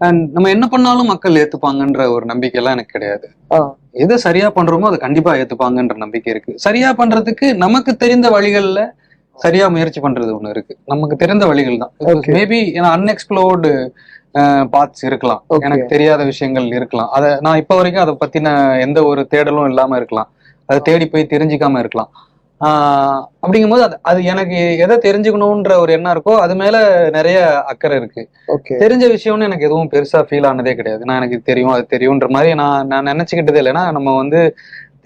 And நம்ம என்ன பண்ணாலும் மக்கள் ஏத்துப்பாங்கன்ற ஒரு நம்பிக்கை எல்லாம் எனக்கு கிடையாது. எதை சரியா பண்றோமோ அதை கண்டிப்பா ஏத்துப்பாங்கன்ற நம்பிக்கை இருக்கு. சரியா பண்றதுக்கு நமக்கு தெரிந்த வழிகள்ல சரியா முயற்சி பண்றது ஒண்ணு இருக்கு. நமக்கு தெரிந்த வழிகள் தான். மேபி அன்எக்ஸ்ப்ளோர்டு பாத்ஸ் இருக்கலாம், எனக்கு தெரியாத விஷயங்கள் இருக்கலாம். அதை நான் இப்ப வரைக்கும் அதை பத்தின எந்த ஒரு தேடலும் இல்லாம இருக்கலாம், அதை தேடி போய் தெரிஞ்சுக்காம இருக்கலாம். அப்படிங்கும்போது அது எனக்கு எதை தெரிஞ்சுக்கணும்ன்ற ஒரு எண்ணம் இருக்கோ அது மேல நிறைய அக்கறை இருக்கு. தெரிஞ்ச விஷயம்னு எனக்கு எதுவும் பெருசா ஃபீல் ஆனதே கிடையாது. நான் எனக்கு தெரியும் அது தெரியும்ன்ற மாதிரி நான் நினைச்சுக்கிட்டதே இல்லை. ஏன்னா நம்ம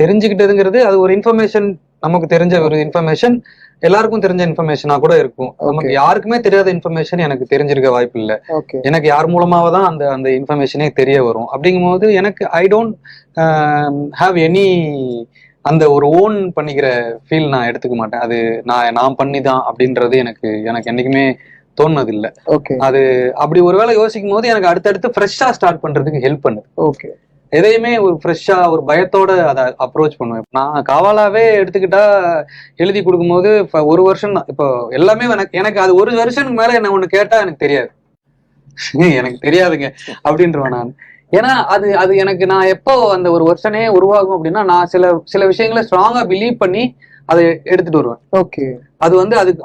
தெரிஞ்சுக்கிட்டதுங்கிறது அது ஒரு இன்ஃபர்மேஷன், நமக்கு தெரிஞ்ச ஒரு இன்ஃபர்மேஷன் எல்லாருக்கும் தெரிஞ்ச இன்ஃபர்மேஷனா கூட இருக்கும். நமக்கு யாருக்குமே தெரியாத இன்ஃபர்மேஷன் எனக்கு தெரிஞ்சிருக்க வாய்ப்பு இல்லை. எனக்கு யார் மூலமாவதான் அந்த இன்ஃபர்மேஷனே தெரிய வரும். அப்படிங்கும்போது எனக்கு ஐ டோன்ட் ஹாவ் எனி அந்த ஒரு ஓன் பண்ணிக்கிற ஃபீல் நான் எடுத்துக்க மாட்டேன். அது நான் பண்ணிதான் அப்படின்றது எனக்கு என்னைக்குமே தோணுனது இல்லை. அது அப்படி ஒருவேளை யோசிக்கும் போது எனக்கு அடுத்தடுத்து ஃப்ரெஷ்ஷா ஸ்டார்ட் பண்றதுக்கு ஹெல்ப் பண்ணுது. எதையுமே ஒரு ஃப்ரெஷ்ஷா ஒரு பயத்தோட அதை அப்ரோச் பண்ணுவேன். நான் காவாலாவே எடுத்துக்கிட்டா எழுதி கொடுக்கும்போது ஒரு வருஷம் தான். இப்போ எல்லாமே எனக்கு அது ஒரு வருஷத்துக்கு மேல என்ன ஒண்ணு கேட்டா எனக்கு தெரியாது, எனக்கு தெரியாதுங்க அப்படின்றவன் நான். ஏன்னா அது எனக்கு நான் எப்போ அந்த ஒரு வருஷனே உருவாகும் அப்படின்னா நான் சில விஷயங்களை ஸ்ட்ராங்கா பிலீவ் பண்ணி அதை எடுத்துட்டு வருவேன்.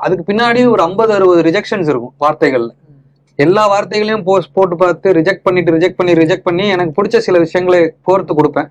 அதுக்கு பின்னாடி ஒரு 50-60 ரிஜெக்ஷன்ஸ் இருக்கும் வார்த்தைகள்ல. எல்லா வார்த்தைகளையும் போட்டு பார்த்து ரிஜெக்ட் பண்ணி எனக்கு பிடிச்ச சில விஷயங்களை கோர்த்து கொடுப்பேன்.